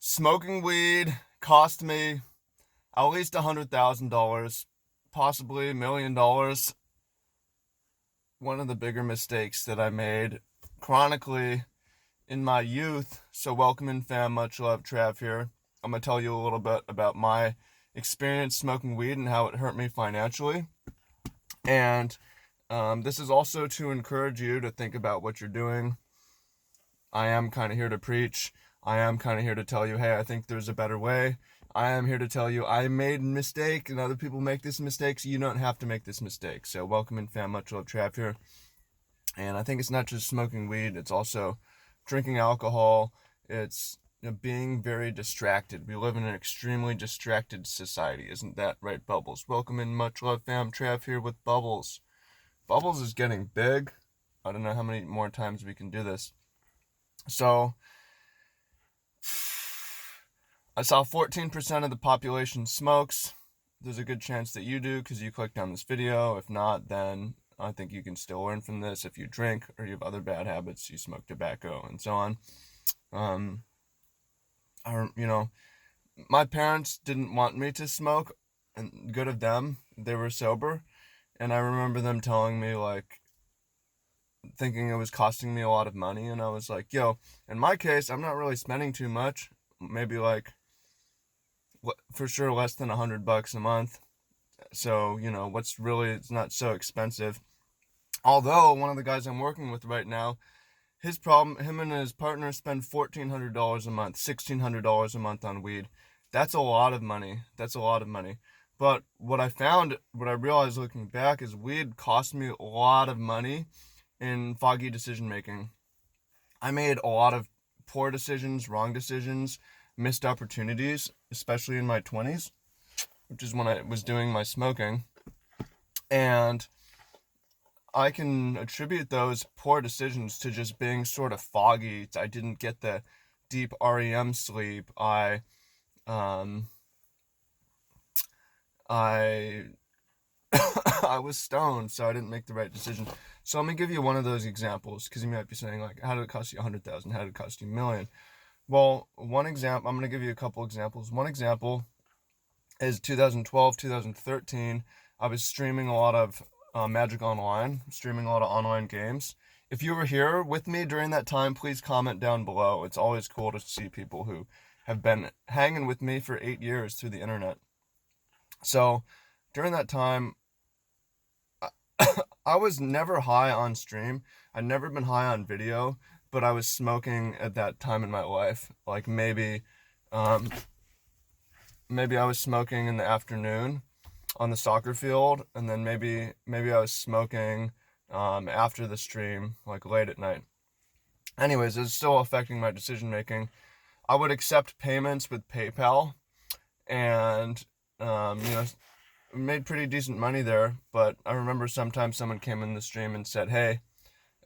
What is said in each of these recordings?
Smoking weed cost me at least $100,000, possibly $1 million. One of the bigger mistakes that I made chronically in my youth. So welcome in, fam. Much love, Trav here. I'm gonna tell you a little bit about my experience smoking weed and how it hurt me financially. And this is also to encourage you to think about what you're doing. I am kind of here to preach. I am kind of here to tell you, hey, I think there's a better way. I am here to tell you I made a mistake and other people make this mistake, so you don't have to make this mistake. So welcome in, fam. Much love, Trav here. And I think it's not just smoking weed, it's also drinking alcohol. It's being very distracted. We live in an extremely distracted society. Isn't that right, Bubbles? Welcome in, much love, fam. Trav here with Bubbles. Bubbles is getting big. I don't know how many more times we can do this. So, I saw 14% of the population smokes. There's a good chance that you do because you clicked on this video. If not, then I think you can still learn from this. If you drink or you have other bad habits, you smoke tobacco and so on. My parents didn't want me to smoke, and good of them. They were sober, and I remember them telling me, like, thinking it was costing me a lot of money, and I was like, yo, in my case, I'm not really spending too much. Maybe like, for sure, less than $100 a month. So, it's not so expensive. Although, one of the guys I'm working with right now, his problem, him and his partner spend $1,400 a month, $1,600 a month on weed. That's a lot of money. That's a lot of money. But what I realized looking back is weed cost me a lot of money in foggy decision making. I made a lot of poor decisions, wrong decisions, missed opportunities, especially in my 20s, which is when I was doing my smoking. And I can attribute those poor decisions to just being sort of foggy. I didn't get the deep REM sleep. I I was stoned, so I didn't make the right decision. So let me give you one of those examples, because you might be saying, like, how did it cost you $100,000? How did it cost you $1 million? Well, one example, I'm going to give you a couple examples. One example is 2012, 2013. I was streaming a lot of Magic Online, streaming a lot of online games. If you were here with me during that time, please comment down below. It's always cool to see people who have been hanging with me for 8 years through the internet. So during that time, I was never high on stream. I'd never been high on video, but I was smoking at that time in my life. Like maybe I was smoking in the afternoon on the soccer field, and then maybe I was smoking after the stream, like late at night. Anyways, it's still affecting my decision making. I would accept payments with PayPal, and made pretty decent money there. But I remember sometimes someone came in the stream and said, hey,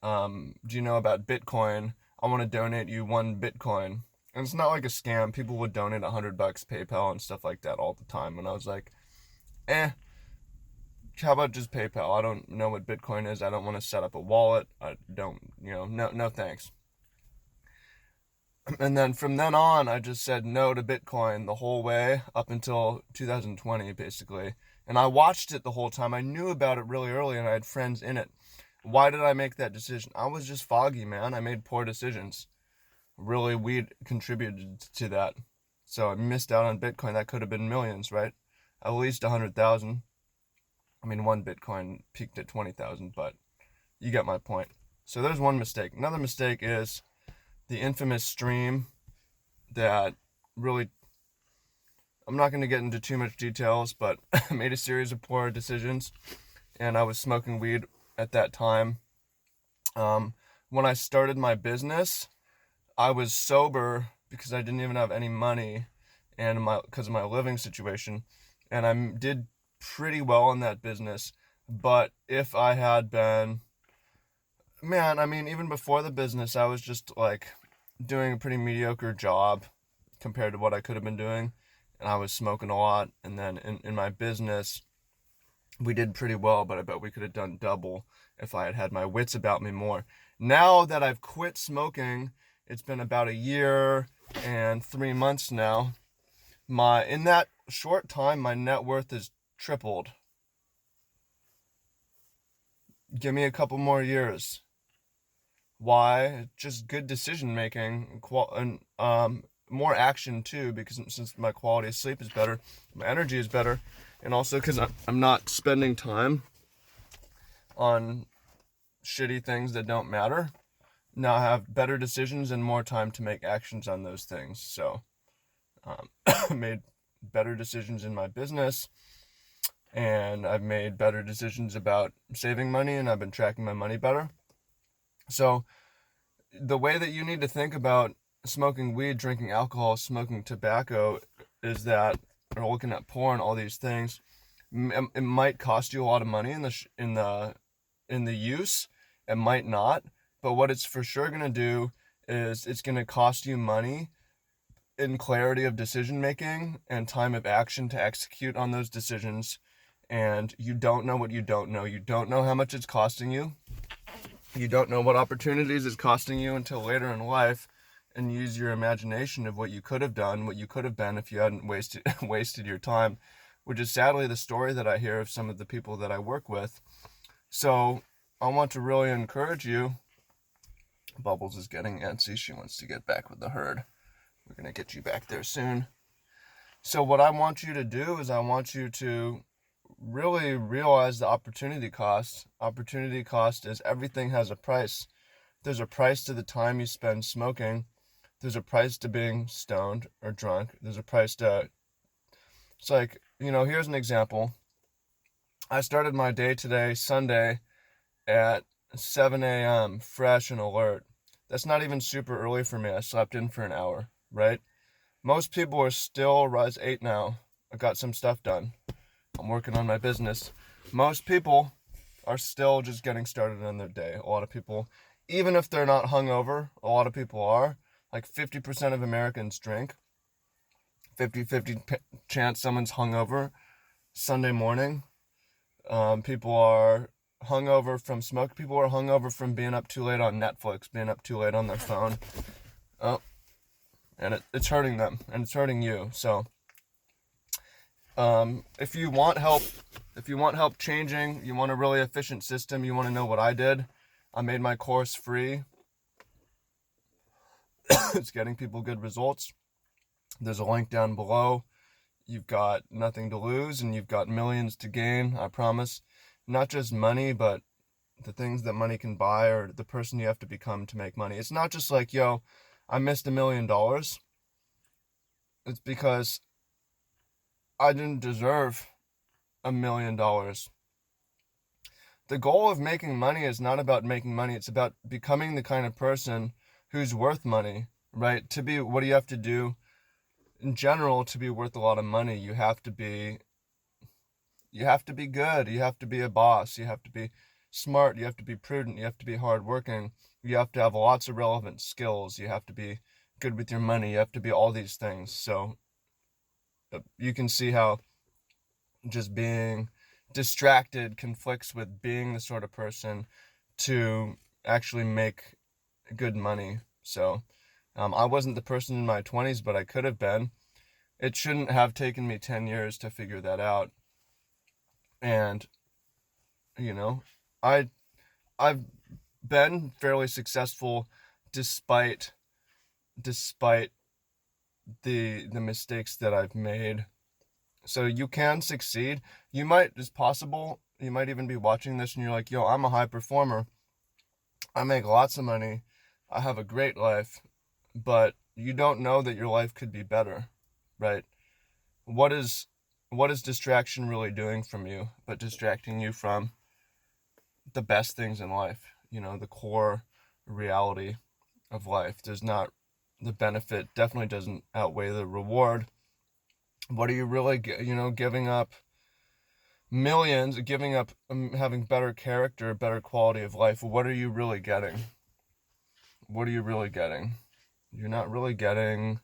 do you know about Bitcoin? I want to donate you 1 Bitcoin. And it's not like a scam. People would donate $100 PayPal and stuff like that all the time. And I was like, how about just PayPal? I don't know what Bitcoin is. I don't want to set up a wallet. I don't, no thanks. And then from then on, I just said no to Bitcoin the whole way up until 2020, basically. And I watched it the whole time. I knew about it really early, and I had friends in it. Why did I make that decision? I was just foggy, man. I made poor decisions. Really, weed contributed to that. So I missed out on Bitcoin. That could have been millions, right? At least 100,000. I mean, 1 Bitcoin peaked at 20,000, but you get my point. So there's one mistake. Another mistake is the infamous stream that really, I'm not going to get into too much details, but I made a series of poor decisions, and I was smoking weed at that time. When I started my business, I was sober because I didn't even have any money, and because of my living situation, and I did pretty well in that business. But if I had been, man, I mean, even before the business, I was just like doing a pretty mediocre job compared to what I could have been doing, and I was smoking a lot. And then in my business, we did pretty well, but I bet we could have done double if I had had my wits about me more. Now that I've quit smoking, it's been about a year, and 3 months now, in that short time, my net worth has tripled. Give me a couple more years. Why? Just good decision making, and more action too, because since my quality of sleep is better, my energy is better, and also because I'm not spending time on shitty things that don't matter. Now I have better decisions and more time to make actions on those things. So, made better decisions in my business, and I've made better decisions about saving money, and I've been tracking my money better. So, the way that you need to think about smoking weed, drinking alcohol, smoking tobacco is that, or looking at porn, all these things, it might cost you a lot of money in the use. It might not, but what it's for sure going to do is it's going to cost you money in clarity of decision making and time of action to execute on those decisions. And you don't know what you don't know. You don't know how much it's costing you. You don't know what opportunities it's costing you until later in life, and use your imagination of what you could have done, what you could have been if you hadn't wasted your time, which is sadly the story that I hear of some of the people that I work with. So I want to really encourage you. Bubbles is getting antsy. She wants to get back with the herd. We're going to get you back there soon. So what I want you to do is I want you to really realize the opportunity cost. Opportunity cost is everything has a price. There's a price to the time you spend smoking. There's a price to being stoned or drunk. There's a price to... It's like, here's an example. I started my day today, Sunday, at 7 a.m., fresh and alert. That's not even super early for me. I slept in for an hour, right? Most people are still rise 8 now. I got some stuff done. I'm working on my business. Most people are still just getting started on their day. A lot of people, even if they're not hungover, a lot of people are. Like 50% of Americans drink. 50-50 chance someone's hungover Sunday morning. People are hungover from smoke. People are hungover from being up too late on Netflix, being up too late on their phone. Oh, and it's hurting them, and it's hurting you. So, if you want help changing, you want a really efficient system, you want to know what I did, I made my course free. It's getting people good results. There's a link down below. You've got nothing to lose, and you've got millions to gain, I promise. Not just money, but the things that money can buy, or the person you have to become to make money. It's not just like, yo, I missed $1 million. It's because I didn't deserve $1 million. The goal of making money is not about making money. It's about becoming the kind of person who's worth money, right? What do you have to do in general to be worth a lot of money? You have to be good. You have to be a boss. You have to be smart. You have to be prudent. You have to be hardworking. You have to have lots of relevant skills. You have to be good with your money. You have to be all these things. So you can see how just being distracted conflicts with being the sort of person to actually make good money. So I wasn't the person in my 20s, but I could have been. It shouldn't have taken me 10 years to figure that out. And I've been fairly successful despite the mistakes that I've made. So you can succeed. It's possible, you might even be watching this and you're like, yo, I'm a high performer. I make lots of money. I have a great life, but you don't know that your life could be better, right? What is distraction really doing from you, but distracting you from the best things in life, the core reality of life. The benefit definitely doesn't outweigh the reward. What are you really, giving up millions, giving up having better character, better quality of life? What are you really getting? What are you really getting? You're not really getting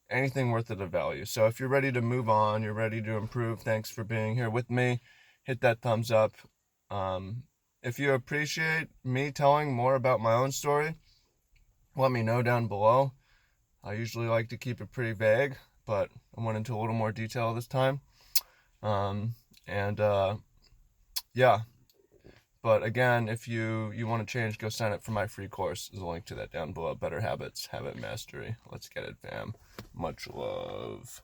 anything worth it of value. So if you're ready to move on, you're ready to improve, thanks for being here with me. Hit that thumbs up. If you appreciate me telling more about my own story, let me know down below. I usually like to keep it pretty vague, but I went into a little more detail this time. And yeah, but again, if you want to change, go sign up for my free course. There's a link to that down below. Better Habits, Habit Mastery. Let's get it, fam. Much love.